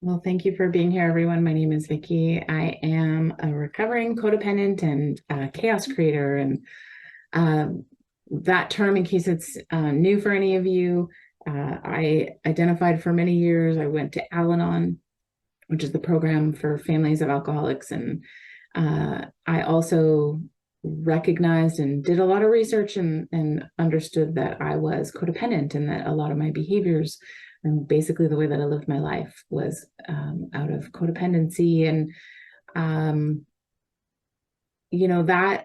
Well, thank you for being here, everyone. My name is Vikki. I am a recovering codependent and chaos creator. And um, that term, in case it's new for any of you, I identified for many years. I went to Al-Anon, which is the program for families of alcoholics. And I also recognized and did a lot of research and understood that I was codependent and that a lot of my behaviors and basically the way that I lived my life was out of codependency. And, um, that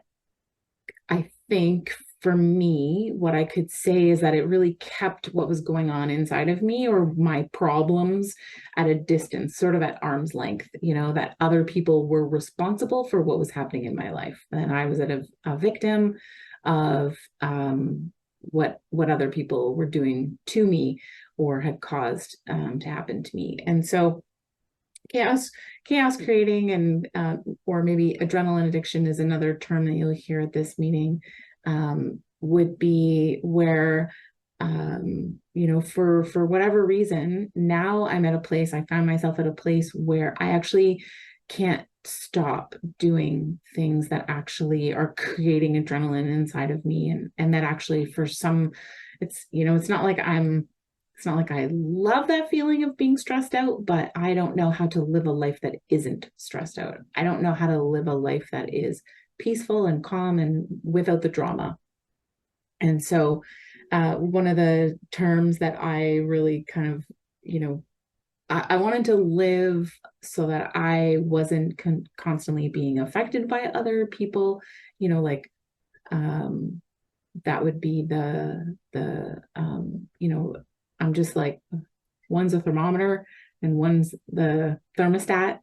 I think for me, what I could say is that it really kept what was going on inside of me or my problems at a distance, sort of at arm's length, that other people were responsible for what was happening in my life. And I was a victim of what other people were doing to me or had caused to happen to me. And so chaos chaos creating and or maybe adrenaline addiction is another term that you'll hear at this meeting, would be where for whatever reason, now I find myself at a place where I actually can't stop doing things that actually are creating adrenaline inside of me, and that actually for some, it's not like I love that feeling of being stressed out, but I don't know how to live a life that isn't stressed out. I don't know how to live a life that is peaceful and calm and without the drama. And so, one of the terms that I really kind of, I wanted to live so that I wasn't constantly being affected by other people, like, that would be I'm just like, one's a thermometer and one's the thermostat,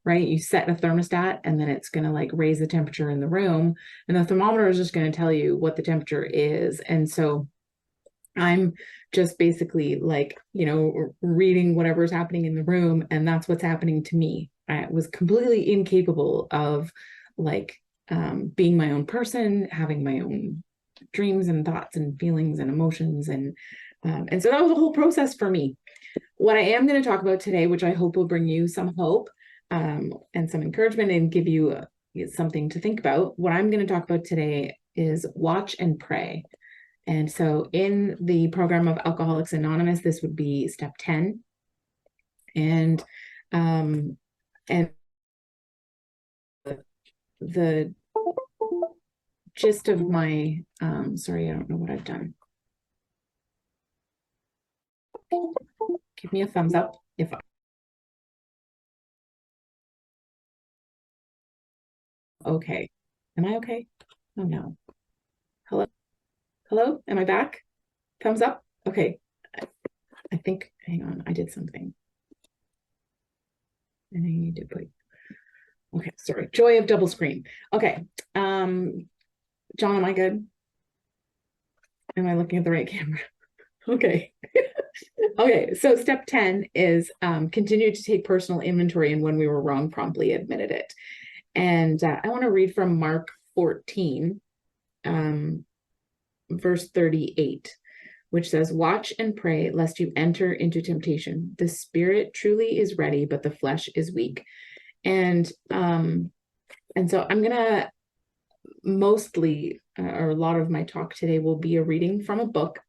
right? You set a thermostat and then it's going to like raise the temperature in the room, and the thermometer is just going to tell you what the temperature is. And so I'm just basically like, reading whatever's happening in the room, and that's what's happening to me. I was completely incapable of like being my own person, having my own dreams and thoughts and feelings and emotions. And so that was a whole process for me. What I am going to talk about today, which I hope will bring you some hope and some encouragement and give you something to think about. What I'm going to talk about today is watch and pray. And so in the program of Alcoholics Anonymous, this would be step 10. And and the gist of my sorry, I don't know what I've done. Give me a thumbs up if okay. Am I okay? Oh no. Hello? Hello? Am I back? Thumbs up? Okay. I think, hang on, I did something. And I need to put, okay, sorry. Joy of double screen. Okay. John, am I good? Am I looking at the right camera? Okay. Okay, so step 10 is continue to take personal inventory, and when we were wrong, promptly admitted it. And I want to read from Mark 14, verse 38, which says, "Watch and pray lest you enter into temptation. The spirit truly is ready, but the flesh is weak." And so I'm gonna mostly, or a lot of my talk today will be a reading from a book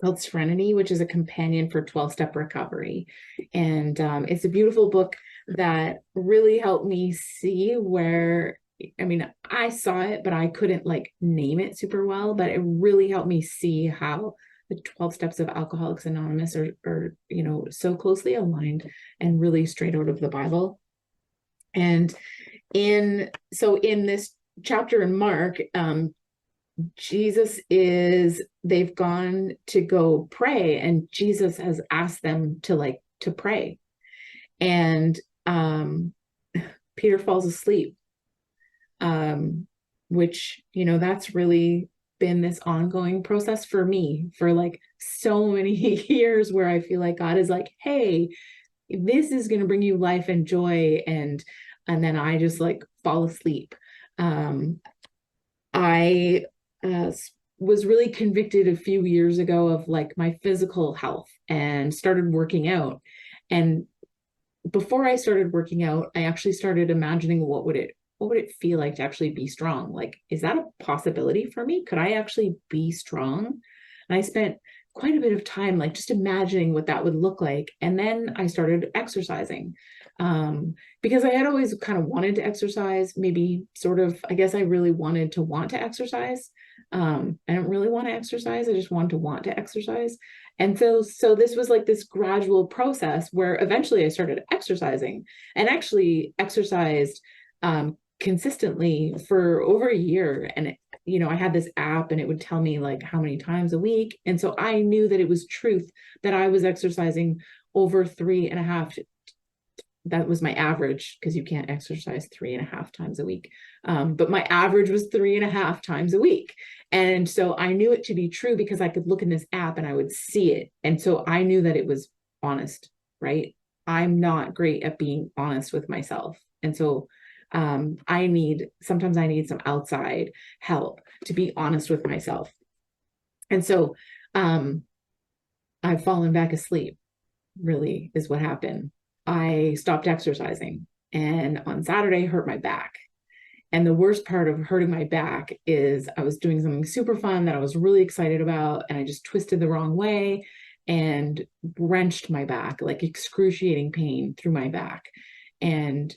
called Serenity, which is a companion for 12-step recovery. And it's a beautiful book that really helped me see where, I mean, I saw it, but I couldn't like name it super well, but it really helped me see how the 12 steps of Alcoholics Anonymous are so closely aligned and really straight out of the Bible. And in this chapter in Mark, they've gone to go pray, and Jesus has asked them to pray. And Peter falls asleep, which, that's really been this ongoing process for me for like so many years, where I feel like God is like, hey, this is going to bring you life and joy. And then I just like fall asleep. I was really convicted a few years ago of like my physical health and started working out. And before I started working out, I actually started imagining what would it feel like to actually be strong? Like, is that a possibility for me? Could I actually be strong? And I spent quite a bit of time like just imagining what that would look like. And then I started exercising, because I had always kind of wanted to exercise, maybe sort of, I guess I really wanted to want to exercise. I don't really want to exercise. I just want to exercise. And so this was like this gradual process where eventually I started exercising and actually exercised consistently for over a year. And I had this app and it would tell me like how many times a week. And so I knew that it was truth that I was exercising over 3.5. That was my average, because you can't exercise 3.5 times a week. But my average was 3.5 times a week. And so I knew it to be true because I could look in this app and I would see it. And so I knew that it was honest, right? I'm not great at being honest with myself. And so sometimes I need some outside help to be honest with myself. And so I've fallen back asleep, really, is what happened. I stopped exercising, and on Saturday hurt my back. And the worst part of hurting my back is I was doing something super fun that I was really excited about, and I just twisted the wrong way and wrenched my back, like excruciating pain through my back. And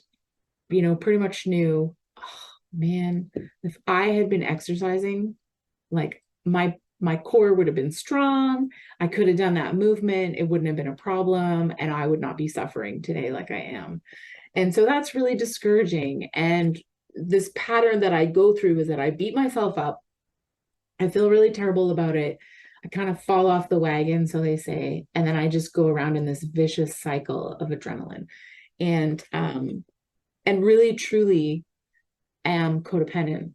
pretty much knew, oh, man, if I had been exercising, like my core would have been strong. I could have done that movement. It wouldn't have been a problem. And I would not be suffering today like I am. And so that's really discouraging. And this pattern that I go through is that I beat myself up. I feel really terrible about it. I kind of fall off the wagon, so they say. And then I just go around in this vicious cycle of adrenaline. And really, truly am codependent.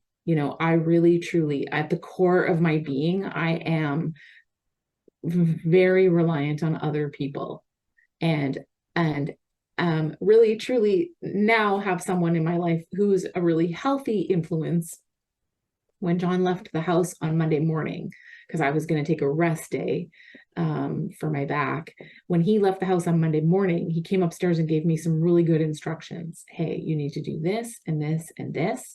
I really, truly, at the core of my being, I am very reliant on other people. And really, truly now have someone in my life who's a really healthy influence. When John left the house on Monday morning, because I was going to take a rest day for my back. When he left the house on Monday morning, he came upstairs and gave me some really good instructions. Hey, you need to do this and this and this.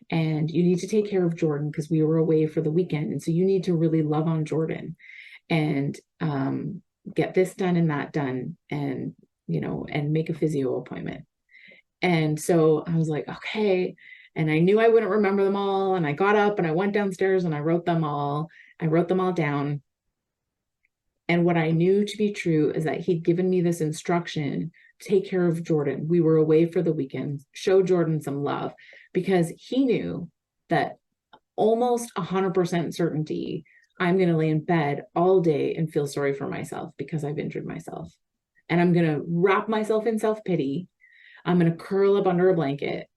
And you need to take care of Jordan because we were away for the weekend. And so you need to really love on Jordan and get this done and that done, and, and make a physio appointment. And so I was like, okay. And I knew I wouldn't remember them all. And I got up and I went downstairs and I wrote them all down. And what I knew to be true is that he'd given me this instruction: take care of Jordan. We were away for the weekend, show Jordan some love, because he knew that almost 100% certainty I'm going to lay in bed all day and feel sorry for myself because I've injured myself. And I'm going to wrap myself in self-pity. I'm going to curl up under a blanket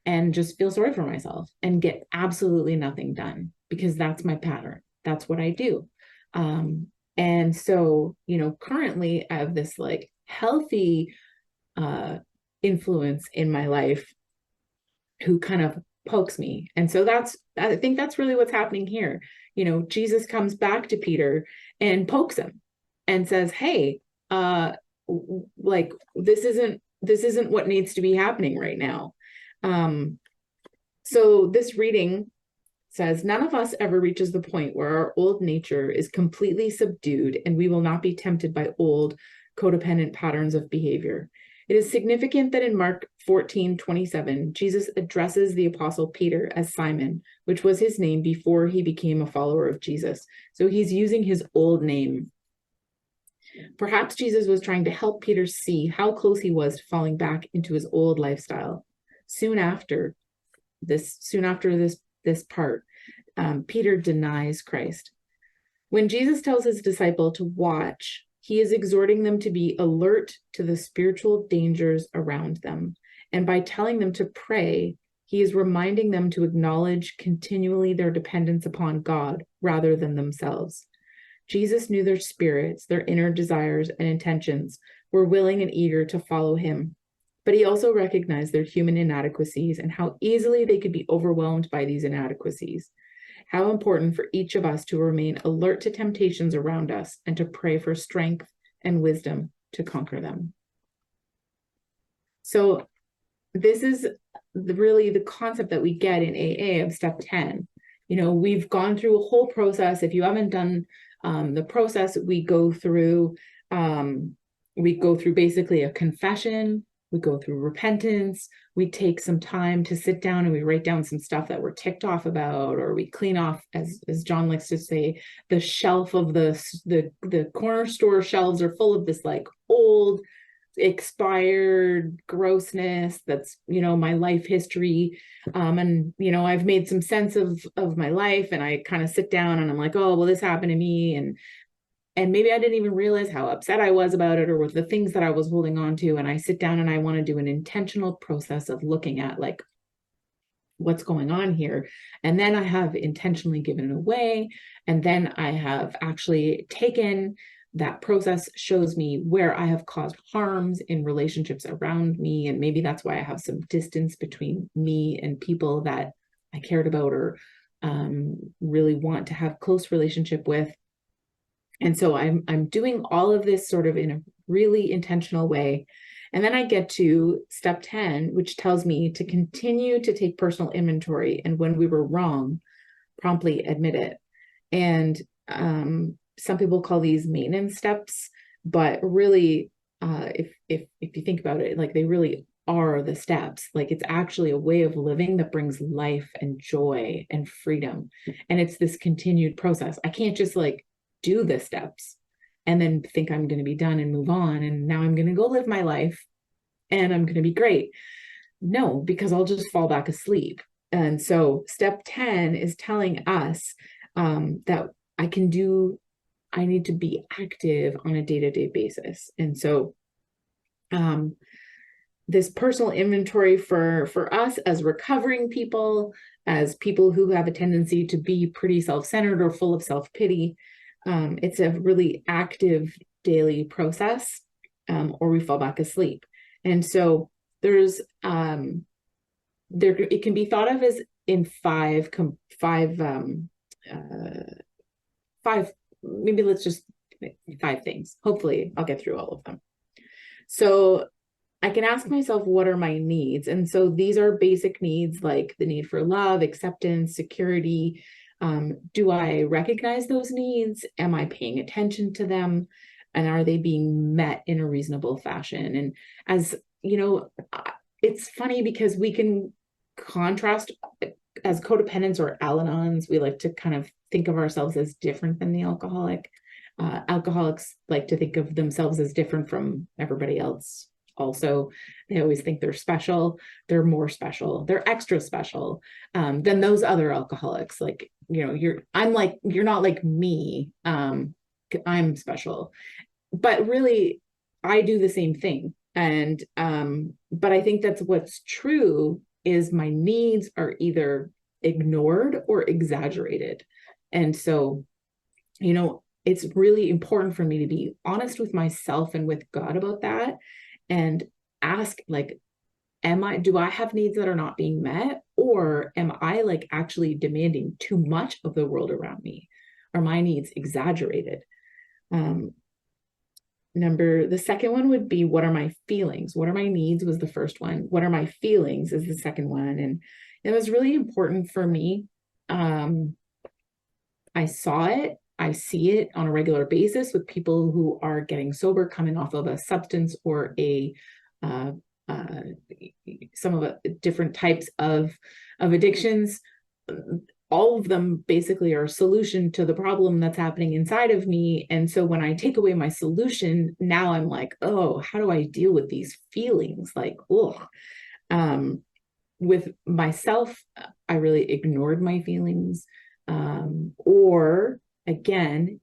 and just feel sorry for myself and get absolutely nothing done, because that's my pattern. That's what I do. And so, currently I have this like healthy influence in my life who kind of pokes me. And so I think that's really what's happening here. Jesus comes back to Peter and pokes him and says, hey, like this isn't what needs to be happening right now. So this reading says, none of us ever reaches the point where our old nature is completely subdued and we will not be tempted by old codependent patterns of behavior. It is significant that in Mark 14:27, Jesus addresses the apostle Peter as Simon, which was his name before he became a follower of Jesus. So he's using his old name. Perhaps Jesus was trying to help Peter see how close he was to falling back into his old lifestyle. Soon after this part, Peter denies Christ. When Jesus tells his disciple to watch, he is exhorting them to be alert to the spiritual dangers around them. And by telling them to pray, he is reminding them to acknowledge continually their dependence upon God rather than themselves. Jesus knew their spirits, their inner desires and intentions, were willing and eager to follow him. But he also recognized their human inadequacies and how easily they could be overwhelmed by these inadequacies. How important for each of us to remain alert to temptations around us and to pray for strength and wisdom to conquer them. So this is really the concept that we get in AA of step 10. We've gone through a whole process. If you haven't done the process, we go through basically a confession, we go through repentance, we take some time to sit down and we write down some stuff that we're ticked off about, or we clean off, as John likes to say, the shelf of the corner store shelves are full of this like old expired grossness that's my life history, and I've made some sense of my life, and I kind of sit down and I'm like, oh well, this happened to me, and maybe I didn't even realize how upset I was about it, or with the things that I was holding on to. And I sit down and I want to do an intentional process of looking at like what's going on here. And then I have intentionally given it away. And then I have actually taken that process, shows me where I have caused harms in relationships around me. And maybe that's why I have some distance between me and people that I cared about or really want to have close relationship with. And so I'm doing all of this sort of in a really intentional way. And then I get to step 10, which tells me to continue to take personal inventory. And when we were wrong, promptly admit it. And some people call these maintenance steps, but really, if you think about it, like they really are the steps. Like it's actually a way of living that brings life and joy and freedom. And it's this continued process. I can't just like do the steps and then think I'm going to be done and move on, and now I'm going to go live my life and I'm going to be great. No, because I'll just fall back asleep. And so step 10 is telling us that I need to be active on a day-to-day basis. And so this personal inventory for us as recovering people, as people who have a tendency to be pretty self-centered or full of self-pity, it's a really active daily process, or we fall back asleep. And so it can be thought of as in five, maybe let's just 5 things. Hopefully I'll get through all of them. So I can ask myself, what are my needs? And so these are basic needs like the need for love, acceptance, security. Do I recognize those needs? Am I paying attention to them? And are they being met in a reasonable fashion? And as it's funny because we can contrast as codependents or Al-Anons. We like to kind of think of ourselves as different than the alcoholic. Alcoholics like to think of themselves as different from everybody else. Also, they always think they're special, they're more special, they're extra special than those other alcoholics. Like, you're not like me, I'm special. But really, I do the same thing. And but I think that's what's true is my needs are either ignored or exaggerated. And so, it's really important for me to be honest with myself and with God about that, and ask, like, do I have needs that are not being met? Or am I like actually demanding too much of the world around me? Are my needs exaggerated? The second one would be, what are my feelings? What are my needs was the first one. What are my feelings is the second one. And it was really important for me. I saw it. I see it on a regular basis with people who are getting sober, coming off of a substance or some of the different types of addictions. All of them basically are a solution to the problem that's happening inside of me. And so when I take away my solution, now I'm like, oh, how do I deal with these feelings? Like, oh, with myself, I really ignored my feelings, or again,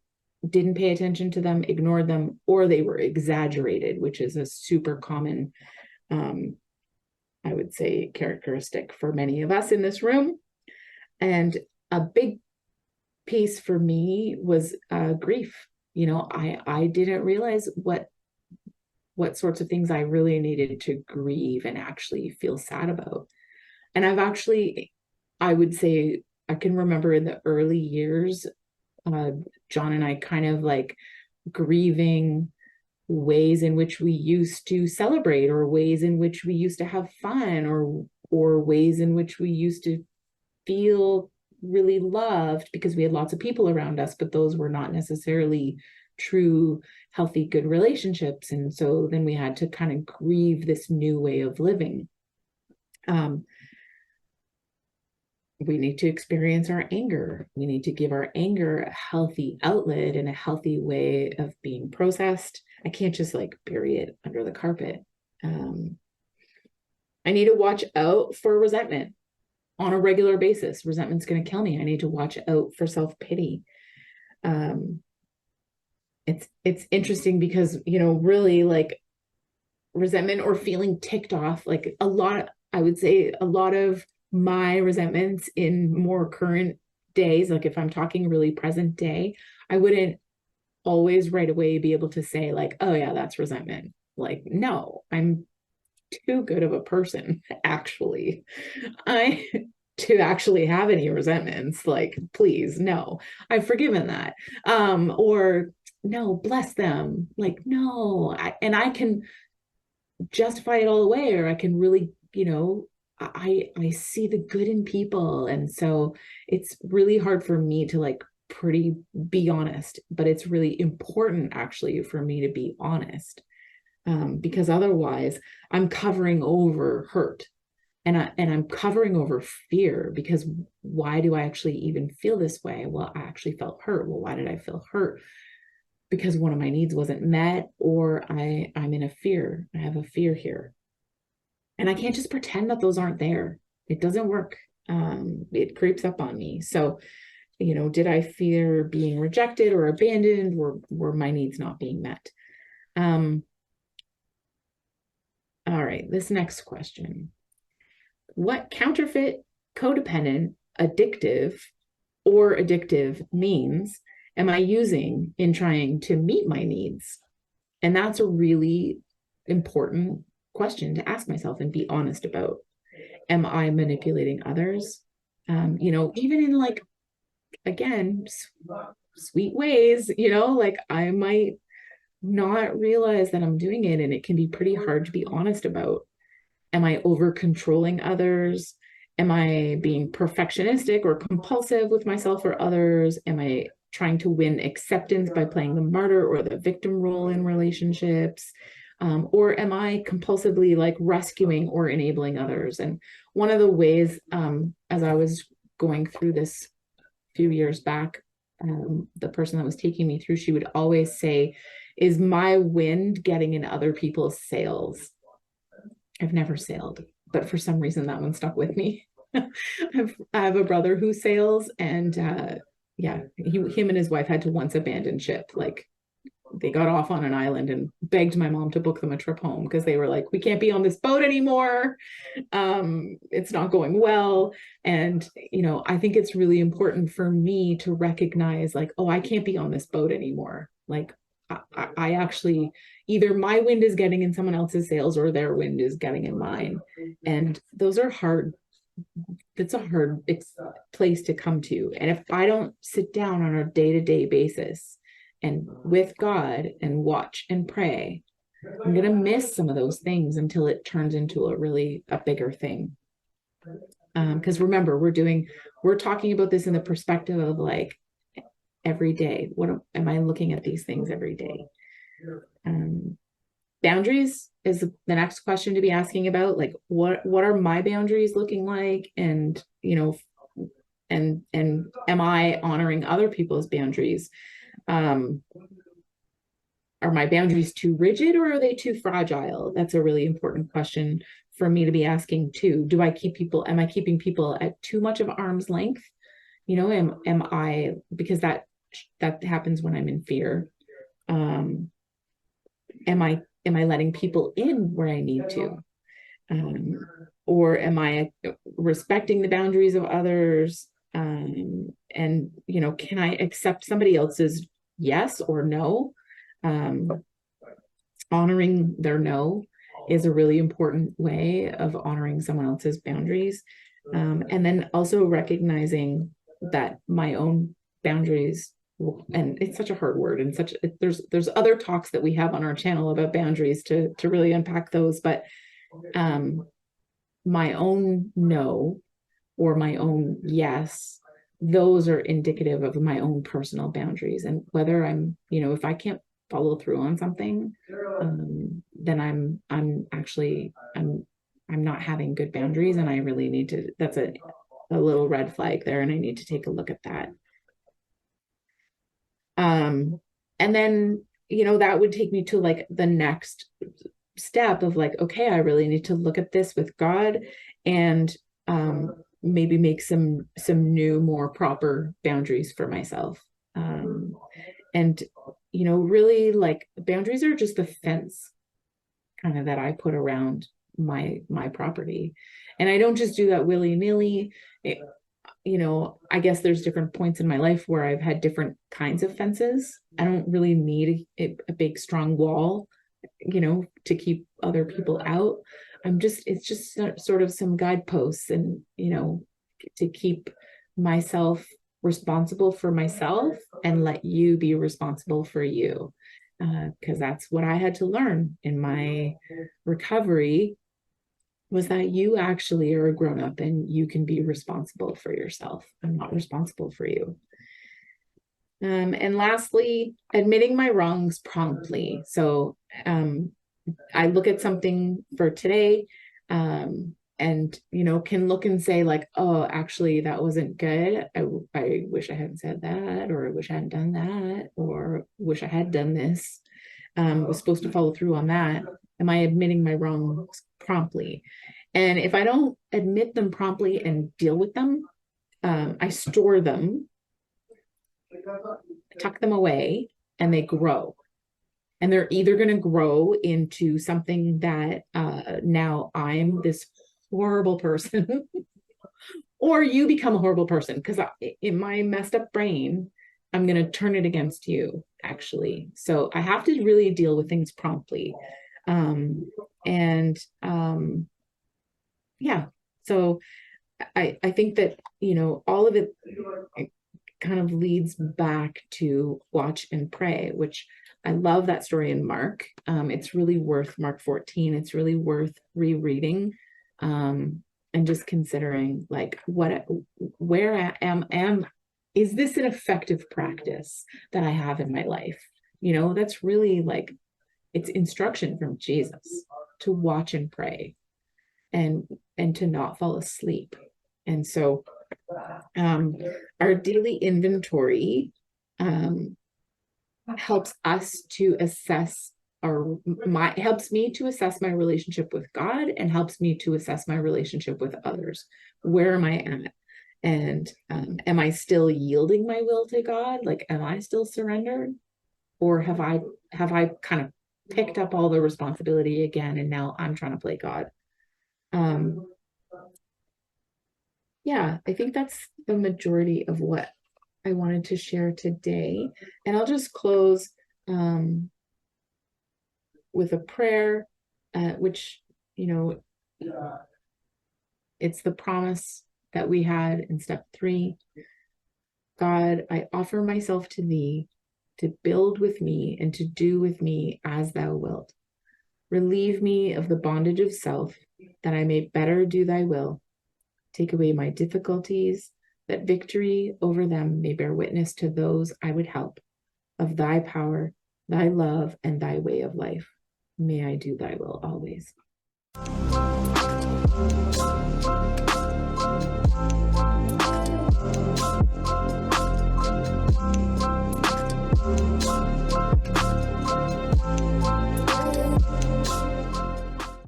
didn't pay attention to them, ignored them, or they were exaggerated, which is a super common, I would say, characteristic for many of us in this room. And a big piece for me was grief. I didn't realize what sorts of things I really needed to grieve and actually feel sad about. And I would say, I can remember in the early years, John and I kind of like grieving ways in which we used to celebrate, or ways in which we used to have fun, or ways in which we used to feel really loved because we had lots of people around us, but those were not necessarily true, healthy, good relationships. And so then we had to kind of grieve this new way of living. We need to experience our anger. We need to give our anger a healthy outlet and a healthy way of being processed. I can't just like bury it under the carpet. I need to watch out for resentment on a regular basis. Resentment's going to kill me. I need to watch out for self-pity. It's interesting because, really, like, resentment or feeling ticked off, like I would say a lot of my resentments in more current days, like if I'm talking really present day, I wouldn't always right away be able to say like, oh yeah, that's resentment. Like, no, I'm too good of a person, actually. To actually have any resentments. Like, please, no, I've forgiven that. Or no, bless them. Like, no, and I can justify it all the way, or I can really, I see the good in people. And so it's really hard for me to like be honest, but it's really important actually for me to be honest. Because otherwise I'm covering over hurt, and I'm covering over fear, because why do I actually even feel this way? Well, I actually felt hurt. Well, why did I feel hurt? Because one of my needs wasn't met, or I'm in a fear. I have a fear here. And I can't just pretend that those aren't there. It doesn't work. It creeps up on me. So, did I fear being rejected or abandoned, or were my needs not being met? All right, this next question. What counterfeit, codependent, addictive, or addictive means am I using in trying to meet my needs? And that's a really important question to ask myself and be honest about. Am I manipulating others? Even in like, again, sweet ways, like I might not realize that I'm doing it, and it can be pretty hard to be honest about. Am I over controlling others? Am I being perfectionistic or compulsive with myself or others? Am I trying to win acceptance by playing the martyr or the victim role in relationships? Or am I compulsively like rescuing or enabling others? And one of the ways, as I was going through this a few years back, the person that was taking me through, she would always say, is my wind getting in other people's sails? I've never sailed, but for some reason that one stuck with me. I have a brother who sails, and him and his wife had to once abandon ship. Like, they got off on an island and begged my mom to book them a trip home because they were like, we can't be on this boat anymore. It's not going well. And, I think it's really important for me to recognize like, oh, I can't be on this boat anymore. Like, I actually, either my wind is getting in someone else's sails or their wind is getting in mine. And those are hard. That's a hard place to come to. And if I don't sit down on a day-to-day basis and with God and watch and pray, I'm going to miss some of those things until it turns into a bigger thing. Because remember, we're talking about this in the perspective of like, every day. What am I looking at these things every day? Boundaries is the next question to be asking about. Like, what are my boundaries looking like? And, and am I honoring other people's boundaries? Are my boundaries too rigid, or are they too fragile? That's a really important question for me to be asking too. Am I keeping people at too much of arm's length? Am I, because that happens when I'm in fear. Am I letting people in where I need to? Or am I respecting the boundaries of others? And, can I accept somebody else's yes or no? Honoring their no is a really important way of honoring someone else's boundaries. And then also recognizing that my own boundaries and it's such a hard word, and there's other talks that we have on our channel about boundaries to really unpack those, but my own no or my own yes, those are indicative of my own personal boundaries. And whether I'm, if I can't follow through on something, then I'm not having good boundaries, and I really need to, that's a little red flag there, and I need to take a look at that. And then, that would take me to like the next step of like, okay, I really need to look at this with God, and maybe make some new, more proper boundaries for myself. And really, like, boundaries are just the fence kind of that I put around my property. And I don't just do that willy-nilly. I guess there's different points in my life where I've had different kinds of fences. I don't really need a big, strong wall, to keep other people out. It's just sort of some guideposts, and, to keep myself responsible for myself and let you be responsible for you. Because that's what I had to learn in my recovery, was that you actually are a grown-up and you can be responsible for yourself. I'm not responsible for you. And lastly, admitting my wrongs promptly. So I look at something for today, and, can look and say like, oh, actually, that wasn't good. I wish I hadn't said that, or I wish I hadn't done that, or wish I had done this. Was supposed to follow through on that. Am I admitting my wrongs promptly? And if I don't admit them promptly and deal with them, I store them, tuck them away, and they grow. And they're either going to grow into something that now I'm this horrible person, or you become a horrible person, because in my messed up brain, I'm going to turn it against you, actually. So I have to really deal with things promptly. Yeah, so I think that, all of it kind of leads back to watch and pray, which I love that story in Mark. It's really worth Mark 14. It's really worth rereading, and just considering like where I am. Is this an effective practice that I have in my life? That's really like, it's instruction from Jesus to watch and pray, and to not fall asleep. And so our daily inventory helps us to assess helps me to assess my relationship with God, and helps me to assess my relationship with others. Where am I at? And am I still yielding my will to God? Like, am I still surrendered? Or have I kind of picked up all the responsibility again, and now I'm trying to play God? Yeah, I think that's the majority of what I wanted to share today. And I'll just close with a prayer, which, it's the promise that we had in step 3. God, I offer myself to thee, to build with me and to do with me as thou wilt. Relieve me of the bondage of self, that I may better do thy will. Take away my difficulties, that victory over them may bear witness to those I would help, of thy power, thy love, and thy way of life. May I do thy will always.